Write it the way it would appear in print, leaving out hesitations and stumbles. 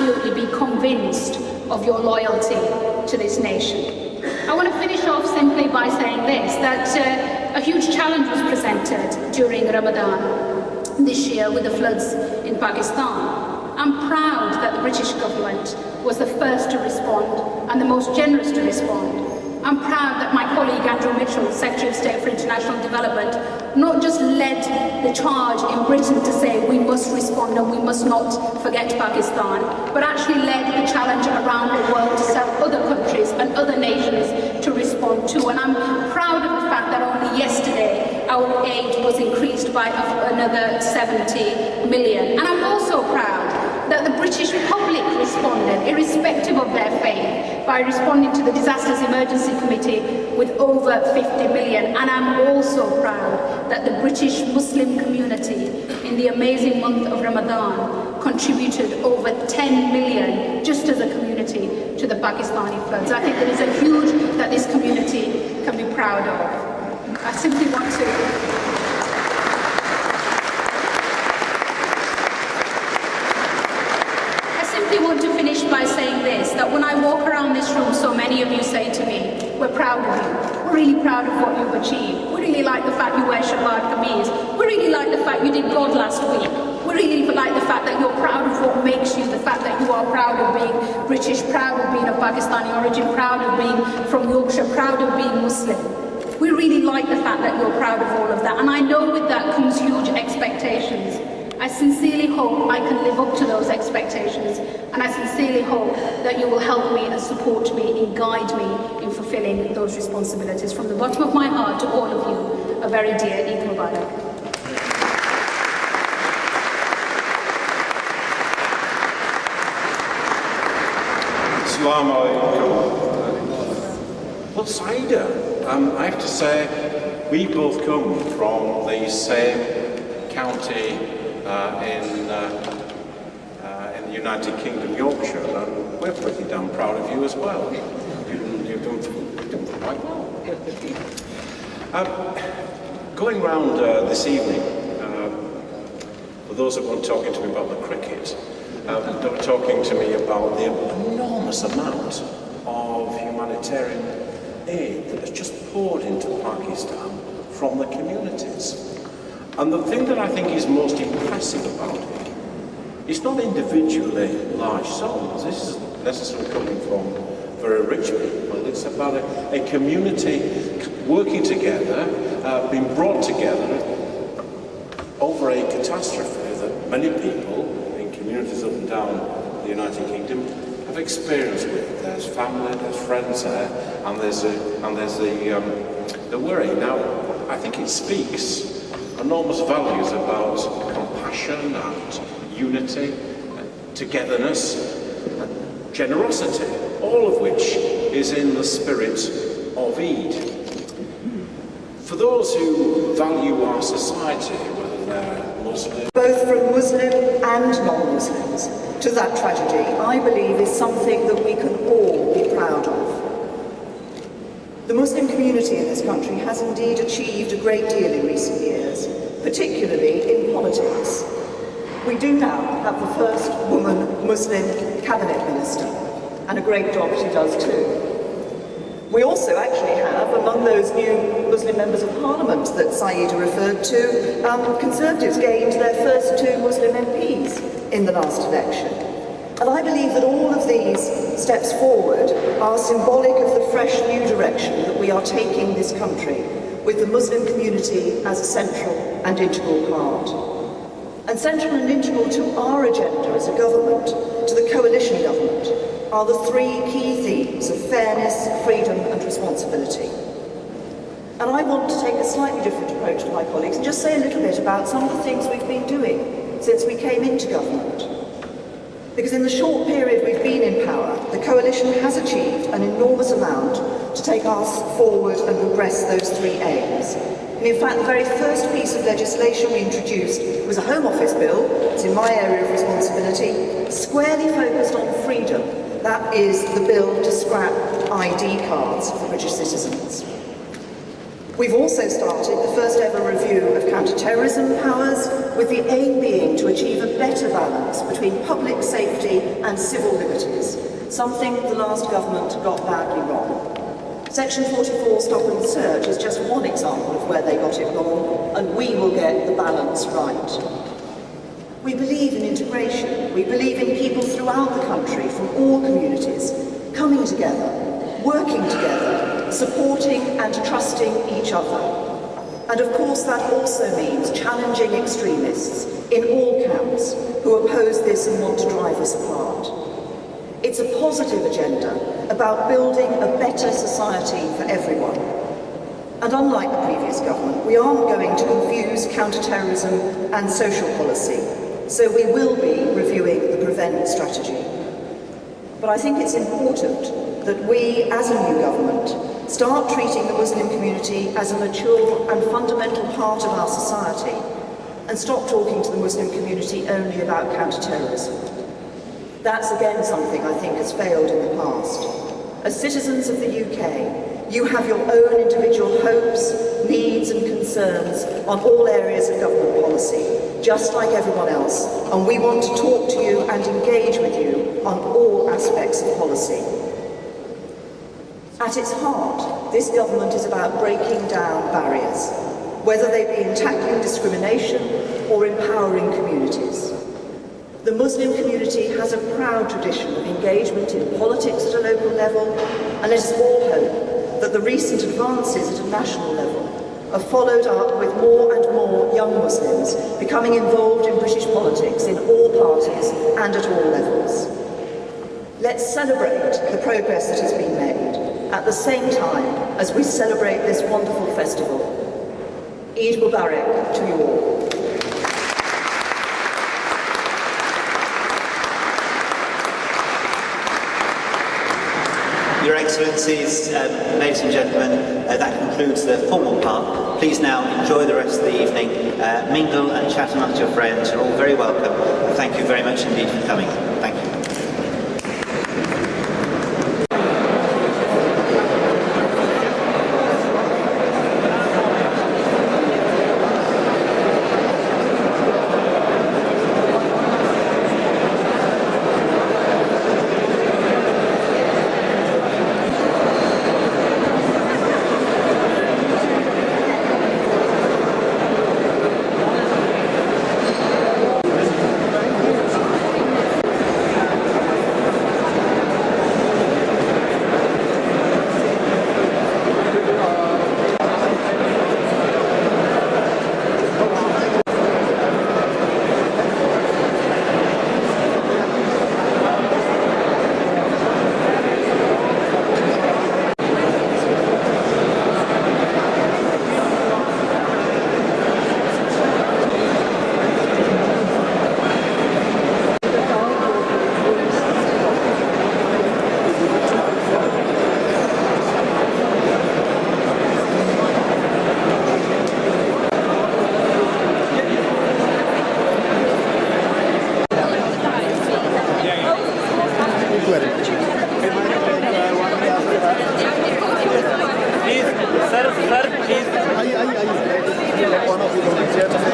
absolutely be convinced of your loyalty to this nation. I want to finish off simply by saying this, that a huge challenge was presented during Ramadan this year with the floods in Pakistan. I'm proud that the British government was the first to respond and the most generous to respond. I'm proud that my colleague Andrew Mitchell, Secretary of State for International Development, not just led the charge in Britain to say we must respond and we must not forget Pakistan, but actually led the challenge around the world to tell other countries and other nations to respond to. And I'm proud of the fact that only yesterday our aid was increased by another 70 million. And I'm also proud that the British public responded, irrespective of their faith, by responding to the Disasters Emergency Committee with over 50 million. And I'm also proud that the British Muslim community in the amazing month of Ramadan contributed over 10 million, just as a community, to the Pakistani floods. I think that is a huge that this community can be proud of. I simply want to finish by saying this, that when I walk around this room, so many of you say to me, we're proud of you, we're really proud of what you've achieved, we really like the fact you wear shabbat kameez, we really like the fact you did God last week, we really like the fact that you're proud of what makes you, the fact that you are proud of being British, proud of being of Pakistani origin, proud of being from Yorkshire, proud of being Muslim. We really like the fact that you're proud of all of that, and I know with that comes huge expectations. I sincerely hope I can live up to those expectations, and I sincerely hope that you will help me and support me and guide me in fulfilling those responsibilities. From the bottom of my heart to all of you, a very dear Eid Mubarak. Assalamu alaikum. Well, Saida, I have to say, we both come from the same county in the United Kingdom, Yorkshire, and we're pretty damn proud of you as well. You've done quite well. Going round this evening, for those that weren't talking to me about the cricket, they were talking to me about the enormous amount of humanitarian aid that has just poured into Pakistan from the communities. And the thing that I think is most impressive about it, it's not individually large sums. This isn't necessarily coming from very rich people. It's about a community working together, being brought together over a catastrophe that many people in communities up and down the United Kingdom have experienced with. There's family, there's friends there, and there's the worry. Now, I think it speaks enormous values about compassion and unity, and togetherness and generosity, all of which is in the spirit of Eid. For those who value our society, whether they're Muslim, both from Muslim and non-Muslims, to that tragedy, I believe is something that we can all be proud of. The Muslim community in this country has indeed achieved a great deal in recent years, particularly in politics. We do now have the first woman Muslim cabinet minister, and a great job she does too. We also actually have, among those new Muslim members of parliament that Saida referred to, Conservatives gained their first 2 Muslim MPs in the last election. And I believe that all of these steps forward are symbolic of the fresh new direction that we are taking this country, with the Muslim community as a central and integral part. And central and integral to our agenda as a government, to the coalition government, are the 3 key themes of fairness, freedom and responsibility. And I want to take a slightly different approach to my colleagues and just say a little bit about some of the things we've been doing since we came into government. Because in the short period we've been in power, the coalition has achieved an enormous amount to take us forward and progress those 3 aims. And in fact, the very first piece of legislation we introduced was a Home Office bill, it's in my area of responsibility, squarely focused on freedom. That is the bill to scrap ID cards for British citizens. We've also started the first ever review of counter-terrorism powers with the aim being to achieve a better balance between public safety and civil liberties, something the last government got badly wrong. Section 44 stop and search is just one example of where they got it wrong, and we will get the balance right. We believe in integration. We believe in people throughout the country from all communities coming together, working together, supporting and trusting each other. And of course that also means challenging extremists in all camps who oppose this and want to drive us apart. It's a positive agenda about building a better society for everyone. And unlike the previous government, we aren't going to confuse counter-terrorism and social policy, so we will be reviewing the prevent strategy. But I think it's important that we, as a new government, start treating the Muslim community as a mature and fundamental part of our society, and stop talking to the Muslim community only about counter-terrorism. That's again something I think has failed in the past. As citizens of the UK, you have your own individual hopes, needs and concerns on all areas of government policy, just like everyone else, and we want to talk to you and engage with you on all aspects of policy. At its heart, this government is about breaking down barriers, whether they be in tackling discrimination or empowering communities. The Muslim community has a proud tradition of engagement in politics at a local level, and let us all hope that the recent advances at a national level are followed up with more and more young Muslims becoming involved in British politics in all parties and at all levels. Let's celebrate the progress that has been made at the same time as we celebrate this wonderful festival. Eid Mubarak to you all. Your Excellencies, ladies and gentlemen, that concludes the formal part. Please now enjoy the rest of the evening, mingle and chat amongst your friends. You're all very welcome, and thank you very much indeed for coming. Thank you. Please, sir, please.